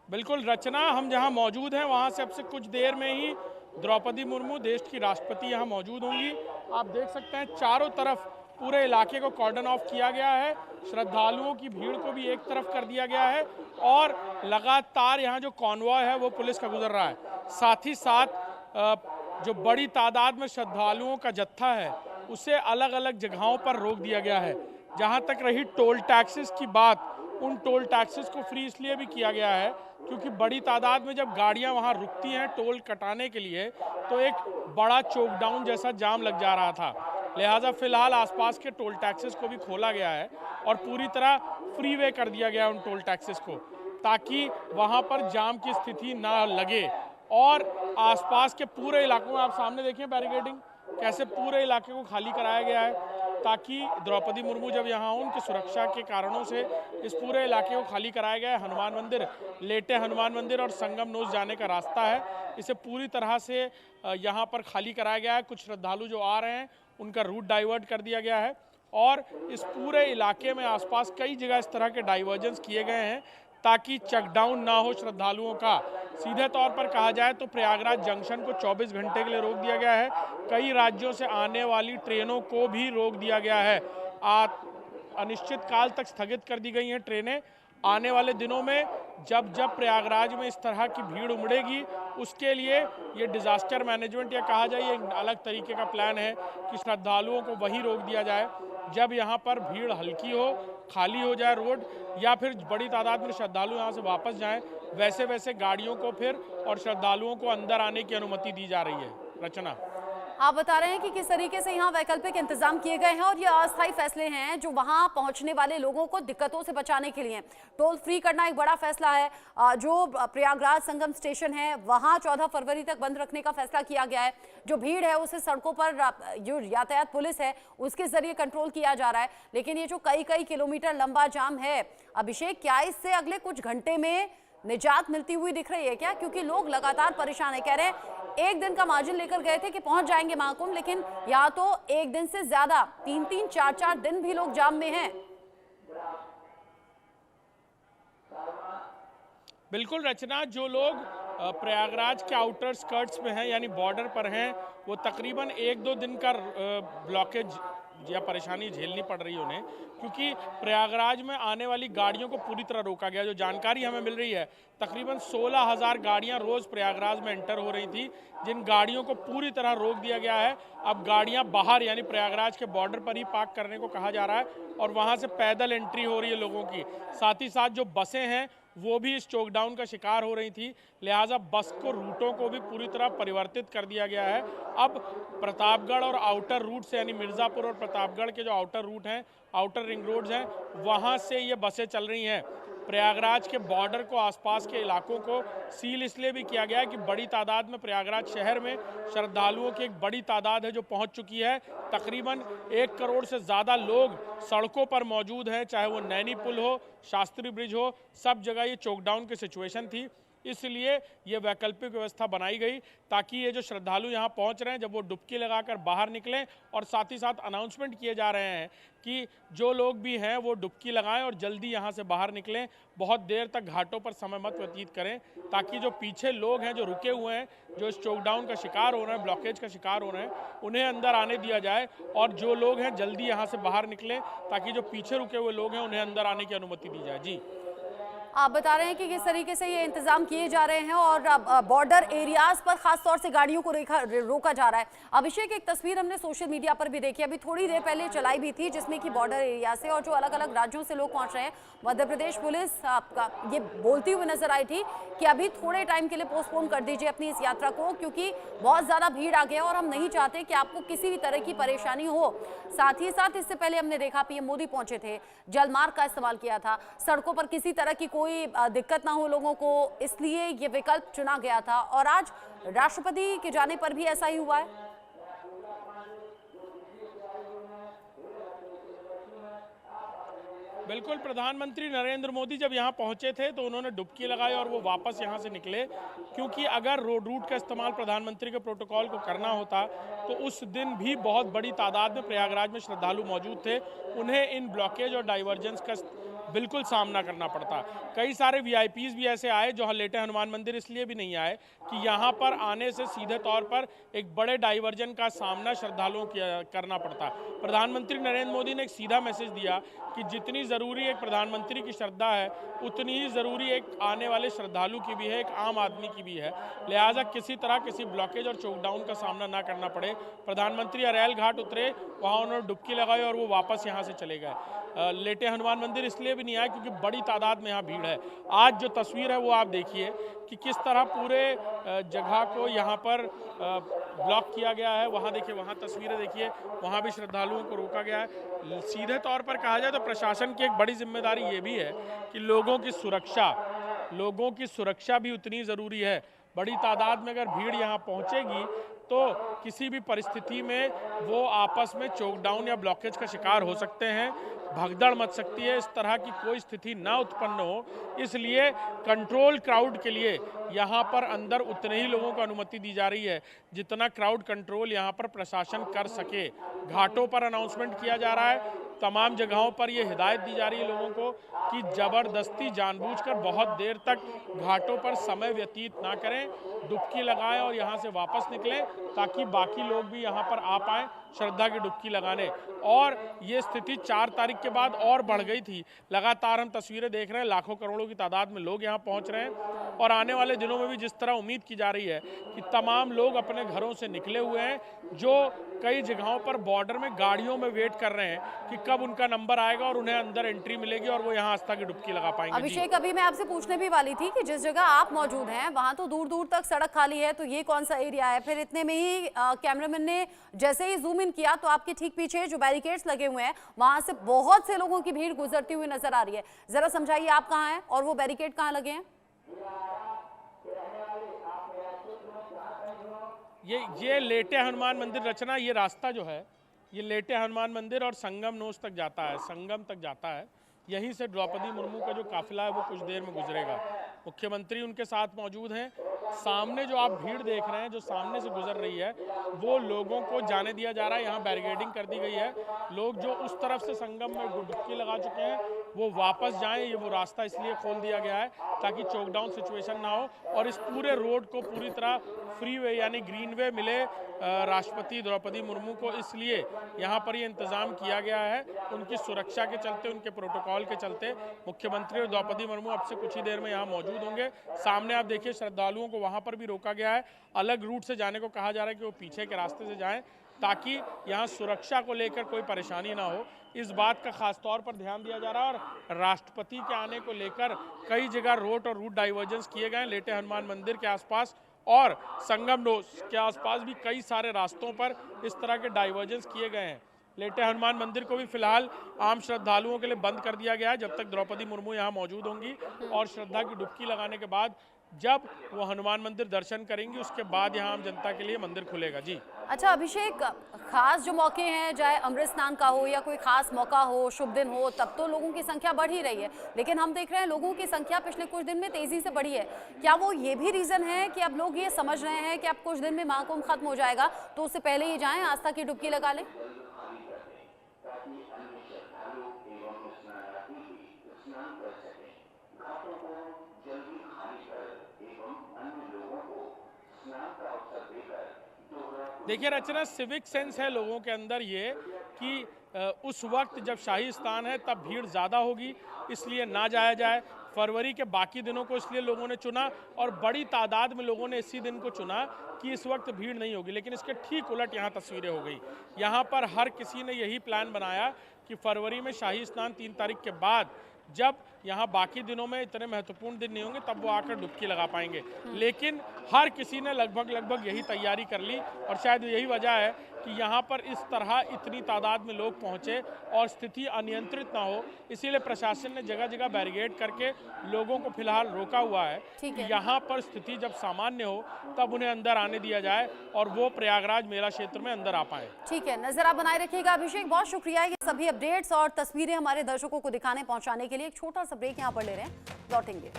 बिल्कुल रचना, हम जहां मौजूद हैं वहां से अब से कुछ देर में ही द्रौपदी मुर्मू देश की राष्ट्रपति यहां मौजूद होंगी। आप देख सकते हैं चारों तरफ पूरे इलाके को कॉर्डन ऑफ किया गया है, श्रद्धालुओं की भीड़ को भी एक तरफ कर दिया गया है और लगातार यहां जो कॉन्वॉय है वो पुलिस का गुजर रहा है। साथ ही साथ जो बड़ी तादाद में श्रद्धालुओं का जत्था है उसे अलग अलग जगहों पर रोक दिया गया है। जहां तक रही टोल टैक्सेस की बात, उन टोल टैक्सेस को फ्री इसलिए भी किया गया है क्योंकि बड़ी तादाद में जब गाड़ियां वहां रुकती हैं टोल कटाने के लिए तो एक बड़ा चोकडाउन जैसा जाम लग जा रहा था। लिहाजा फिलहाल आसपास के टोल टैक्सेस को भी खोला गया है और पूरी तरह फ्री वे कर दिया गया है उन टोल टैक्सेस को, ताकि वहां पर जाम की स्थिति ना लगे। और आसपास के पूरे इलाकों में आप सामने देखें बैरिकेडिंग कैसे पूरे इलाके को खाली कराया गया है ताकि द्रौपदी मुर्मू जब यहाँ हों उनकी सुरक्षा के कारणों से इस पूरे इलाके को खाली कराया गया है। हनुमान मंदिर, लेटे हनुमान मंदिर और संगम नोज जाने का रास्ता है, इसे पूरी तरह से यहाँ पर खाली कराया गया है। कुछ श्रद्धालु जो आ रहे हैं उनका रूट डाइवर्ट कर दिया गया है और इस पूरे इलाके में आसपास कई जगह इस तरह के डाइवर्जन्स किए गए हैं ताकि चेकडाउन ना हो श्रद्धालुओं का। सीधे तौर पर कहा जाए तो प्रयागराज जंक्शन को 24 घंटे के लिए रोक दिया गया है। कई राज्यों से आने वाली ट्रेनों को भी रोक दिया गया है। अनिश्चित काल तक स्थगित कर दी गई हैं ट्रेनें। आने वाले दिनों में जब प्रयागराज में इस तरह की भीड़ उमड़ेगी उसके लिए ये डिज़ास्टर मैनेजमेंट या कहा जाए एक अलग तरीके का प्लान है कि श्रद्धालुओं को वहीं रोक दिया जाए जब यहाँ पर भीड़ हल्की हो, खाली हो जाए रोड, या फिर बड़ी तादाद में श्रद्धालु यहाँ से वापस जाएं, वैसे वैसे गाड़ियों को फिर और श्रद्धालुओं को अंदर आने की अनुमति दी जा रही है। रचना, आप बता रहे हैं कि किस तरीके से यहाँ वैकल्पिक इंतजाम किए गए हैं और ये अस्थायी फैसले हैं जो वहां पहुंचने वाले लोगों को दिक्कतों से बचाने के लिए। टोल फ्री करना एक बड़ा फैसला है। जो प्रयागराज संगम स्टेशन है वहां 14 फरवरी तक बंद रखने का फैसला किया गया है। जो भीड़ है उसे सड़कों पर जो यातायात पुलिस है उसके जरिए कंट्रोल किया जा रहा है। लेकिन ये जो कई किलोमीटर लंबा जाम है, अभिषेक, क्या इससे अगले कुछ घंटे में निजात मिलती हुई दिख रही है क्या? क्योंकि लोग लगातार परेशान है, कह रहे हैं एक दिन का मार्जिन लेकर गए थे कि पहुंच जाएंगे महाकुंभ, लेकिन यहाँ तो एक दिन से ज्यादा 3-3, 4-4 दिन भी लोग जाम में हैं। बिल्कुल रचना, जो लोग प्रयागराज के आउटर स्कर्ट्स में हैं यानी बॉर्डर पर हैं वो तकरीबन 1-2 दिन का ब्लॉकेज या परेशानी झेलनी पड़ रही है उन्हें, क्योंकि प्रयागराज में आने वाली गाड़ियों को पूरी तरह रोका गया। जो जानकारी हमें मिल रही है तकरीबन 16,000 गाड़ियां रोज प्रयागराज में एंटर हो रही थी, जिन गाड़ियों को पूरी तरह रोक दिया गया है। अब गाड़ियां बाहर यानी प्रयागराज के बॉर्डर पर ही पार्क करने को कहा जा रहा है और वहां से पैदल एंट्री हो रही है लोगों की। साथ ही साथ जो बसें हैं वो भी इस चोकडाउन का शिकार हो रही थी, लिहाजा बस को रूटों को भी पूरी तरह परिवर्तित कर दिया गया है। अब प्रतापगढ़ और आउटर रूट से यानी मिर्ज़ापुर और प्रतापगढ़ के जो आउटर रूट हैं, आउटर रिंग रोड्स हैं, वहाँ से ये बसें चल रही हैं। प्रयागराज के बॉर्डर को, आसपास के इलाकों को सील इसलिए भी किया गया है कि बड़ी तादाद में प्रयागराज शहर में श्रद्धालुओं की एक बड़ी तादाद है जो पहुंच चुकी है। तकरीबन 1 करोड़ से ज़्यादा लोग सड़कों पर मौजूद हैं, चाहे वो नैनी पुल हो, शास्त्री ब्रिज हो, सब जगह ये चोकडाउन की सिचुएशन थी। इसलिए ये वैकल्पिक व्यवस्था बनाई गई ताकि ये जो श्रद्धालु यहाँ पहुँच रहे हैं जब वो डुबकी लगाकर बाहर निकलें, और साथ ही साथ अनाउंसमेंट किए जा रहे हैं कि जो लोग भी हैं वो डुबकी लगाएं और जल्दी यहाँ से बाहर निकलें, बहुत देर तक घाटों पर समय मत व्यतीत करें, ताकि जो पीछे लोग हैं जो रुके हुए हैं, जो इस चोकडाउन का शिकार हो रहे हैं, ब्लॉकेज का शिकार हो रहे हैं, उन्हें अंदर आने दिया जाए और जो लोग हैं जल्दी यहाँ से बाहर निकलें ताकि जो पीछे रुके हुए लोग हैं उन्हें अंदर आने की अनुमति दी जाए। जी, आप बता रहे हैं कि किस तरीके से ये इंतजाम किए जा रहे हैं और बॉर्डर एरियाज पर खास तौर से गाड़ियों को रोका जा रहा है। अभिषेक, एक तस्वीर हमने सोशल मीडिया पर भी देखी, अभी थोड़ी देर पहले चलाई भी थी, जिसमें कि बॉर्डर एरिया से और जो अलग अलग राज्यों से लोग पहुंच रहे हैं, मध्य प्रदेश पुलिस आपका ये बोलती हुई नजर आई थी कि अभी थोड़े टाइम के लिए पोस्टपोन कर दीजिए अपनी इस यात्रा को, क्योंकि बहुत ज्यादा भीड़ आ गया और हम नहीं चाहते कि आपको किसी भी तरह की परेशानी हो। साथ ही साथ इससे पहले हमने देखा पीएम मोदी पहुंचे थे, जलमार्ग का इस्तेमाल किया था, सड़कों पर किसी तरह की कोई दिक्कत ना हो लोगों को, इसलिए ये विकल्प चुना गया था और आज राष्ट्रपति के जाने पर भी ऐसा ही हुआ है। बिल्कुल, प्रधानमंत्री नरेंद्र मोदी जब यहाँ पहुँचे थे तो उन्होंने डुबकी लगाई और वो वापस यहाँ से निकले, क्योंकि अगर रोड रूट का इस्तेमाल प्रधानमंत्री के प्रोटोकॉल को करना होता तो उस दिन भी बहुत बड़ी तादाद में प्रयागराज में श्रद्धालु मौजूद थे, उन्हें इन ब्लॉकेज और डाइवर्जेंस का बिल्कुल सामना करना पड़ता। कई सारे वीआईपीज भी ऐसे आए जो लेटे हनुमान मंदिर इसलिए भी नहीं आए कि यहाँ पर आने से सीधे तौर पर एक बड़े डाइवर्जन का सामना श्रद्धालुओं को करना पड़ता। प्रधानमंत्री नरेंद्र मोदी ने एक सीधा मैसेज दिया कि जितनी ज़रूरी एक प्रधानमंत्री की श्रद्धा है उतनी ही ज़रूरी एक आने वाले श्रद्धालु की भी है, एक आम आदमी की भी है। लिहाजा किसी तरह किसी ब्लॉकेज और चौकडाउन का सामना ना करना पड़े। प्रधानमंत्री अरैल घाट उतरे, वहाँ उन्होंने डुबकी लगाई और वो वापस यहाँ से चले गए। लेटे हनुमान मंदिर इसलिए भी नहीं आया क्योंकि बड़ी तादाद में यहाँ भीड़ है। आज जो तस्वीर है वो आप देखिए कि किस तरह पूरे जगह को यहाँ पर ब्लॉक किया गया है। वहाँ देखिए, वहाँ तस्वीरें देखिए, वहाँ भी श्रद्धालुओं को रोका गया है। सीधे तौर पर कहा जाए तो प्रशासन की एक बड़ी जिम्मेदारी ये भी है कि लोगों की सुरक्षा भी उतनी ज़रूरी है। बड़ी तादाद में अगर भीड़ यहाँ पहुँचेगी तो किसी भी परिस्थिति में वो आपस में चोकडाउन या ब्लॉकेज का शिकार हो सकते हैं, भगदड़ मच सकती है। इस तरह की कोई स्थिति ना उत्पन्न हो, इसलिए कंट्रोल क्राउड के लिए यहाँ पर अंदर उतने ही लोगों को अनुमति दी जा रही है जितना क्राउड कंट्रोल यहाँ पर प्रशासन कर सके। घाटों पर अनाउंसमेंट किया जा रहा है, तमाम जगहों पर ये हिदायत दी जा रही है लोगों को कि ज़बरदस्ती जानबूझकर बहुत देर तक घाटों पर समय व्यतीत ना करें, डुबकी लगाएं और यहाँ से वापस निकलें ताकि बाकी लोग भी यहाँ पर आ पाएँ श्रद्धा की डुबकी लगाने। और ये स्थिति 4 तारीख के बाद और बढ़ गई थी। लगातार हम तस्वीरें देख रहे हैं, लाखों करोड़ों की तादाद में लोग यहाँ पहुँच रहे हैं और आने वाले दिनों में भी जिस तरह उम्मीद की जा रही है कि तमाम लोग अपने घरों से निकले हुए हैं, जो कई जगहों पर बॉर्डर में गाड़ियों में वेट कर रहे हैं कि कब उनका नंबर आएगा और उन्हें अंदर एंट्री मिलेगी और वो यहाँ आस्था की डुबकी लगा पाएंगे। अभिषेक, अभी मैं आपसे पूछने भी वाली थी कि जिस जगह आप मौजूद हैं वहां तो दूर दूर तक सड़क खाली है, तो ये कौन सा एरिया है? फिर इतने में ही कैमरामैन ने जैसे ही जूम इन किया तो आपके ठीक पीछे जो बैरिकेड्स लगे हुए हैं वहां से बहुत से लोगों की भीड़ गुजरती हुई नजर आ रही है। जरा समझाइए आप कहाँ हैं और वो बैरिकेड कहाँ लगे हैं? ये लेटे हनुमान मंदिर रचना, ये रास्ता जो है ये लेटे हनुमान मंदिर और संगम नोस तक जाता है, संगम तक जाता है। यहीं से द्रौपदी मुर्मू का जो काफिला है वो कुछ देर में गुजरेगा। मुख्यमंत्री उनके साथ मौजूद हैं। सामने जो आप भीड़ देख रहे हैं जो सामने से गुजर रही है वो लोगों को जाने दिया जा रहा है। यहाँ बैरिकेडिंग कर दी गई है। लोग जो उस तरफ से संगम में डुबकी लगा चुके हैं वो वापस जाएं, ये वो रास्ता इसलिए खोल दिया गया है ताकि चौकडाउन सिचुएशन ना हो और इस पूरे रोड को पूरी तरह फ्री वे यानी ग्रीन वे मिले राष्ट्रपति द्रौपदी मुर्मू को। इसलिए यहाँ पर ये इंतज़ाम किया गया है उनकी सुरक्षा के चलते, उनके प्रोटोकॉल के चलते। मुख्यमंत्री और द्रौपदी मुर्मू अब से कुछ ही देर में यहाँ मौजूद होंगे। सामने आप देखिए श्रद्धालुओं को वहाँ पर भी रोका गया है। अलग रूट से जाने को कहा जा रहा है कि वो पीछे के रास्ते से जाएं ताकि यहाँ सुरक्षा को लेकर कोई परेशानी ना हो। इस बात का खास तौर पर ध्यान दिया जा रहा है और राष्ट्रपति के आने को लेकर कई जगह रोड और रूट डाइवर्जेंस किए गए। लेटे हनुमान मंदिर के आसपास और संगम नोस के आसपास भी कई सारे रास्तों पर इस तरह के डाइवर्जेंस किए गए हैं। लेटे हनुमान मंदिर को भी फिलहाल आम श्रद्धालुओं के लिए बंद कर दिया गया है जब तक द्रौपदी मुर्मू यहाँ मौजूद होंगी और श्रद्धा की डुबकी लगाने के बाद जब वो हनुमान मंदिर दर्शन करेंगी उसके बाद यहाँ आम जनता के लिए मंदिर खुलेगा। जी अच्छा अभिषेक, खास जो मौके हैं चाहे अमृत स्नान का हो या कोई खास मौका हो, शुभ दिन हो, तब तो लोगों की संख्या बढ़ ही रही है, लेकिन हम देख रहे हैं लोगों की संख्या पिछले कुछ दिन में तेजी से बढ़ी है। क्या वो ये भी रीजन है कि अब लोग ये समझ रहे हैं कि अब कुछ दिन में महाकुंभ खत्म हो जाएगा तो उससे पहले ही जाएं, आस्था की डुबकी लगा लें? देखिए रचना, सिविक सेंस है लोगों के अंदर ये कि उस वक्त जब शाही स्नान है तब भीड़ ज़्यादा होगी इसलिए ना जाया जाए। फरवरी के बाकी दिनों को इसलिए लोगों ने चुना और बड़ी तादाद में लोगों ने इसी दिन को चुना कि इस वक्त भीड़ नहीं होगी, लेकिन इसके ठीक उलट यहाँ तस्वीरें हो गई। यहाँ पर हर किसी ने यही प्लान बनाया कि फरवरी में शाही स्नान 3 तारीख के बाद जब यहाँ बाकी दिनों में इतने महत्वपूर्ण दिन नहीं होंगे तब वो आकर डुबकी लगा पाएंगे। लेकिन हर किसी ने लगभग यही तैयारी कर ली और शायद यही वजह है कि यहाँ पर इस तरह इतनी तादाद में लोग पहुँचे और स्थिति अनियंत्रित ना हो, इसीलिए प्रशासन ने जगह जगह बैरिकेड करके लोगों को फिलहाल रोका हुआ है कि यहाँ पर स्थिति जब सामान्य हो तब उन्हें अंदर आने दिया जाए और वो प्रयागराज मेला क्षेत्र में अंदर आ पाए। ठीक है, नजर आप बनाए रखिएगा। अभिषेक, बहुत शुक्रिया ये सभी अपडेट्स और तस्वीरें हमारे दर्शकों को दिखाने पहुंचाने के लिए। एक छोटा सा ब्रेक यहाँ पर ले रहे हैं, लौटेंगे।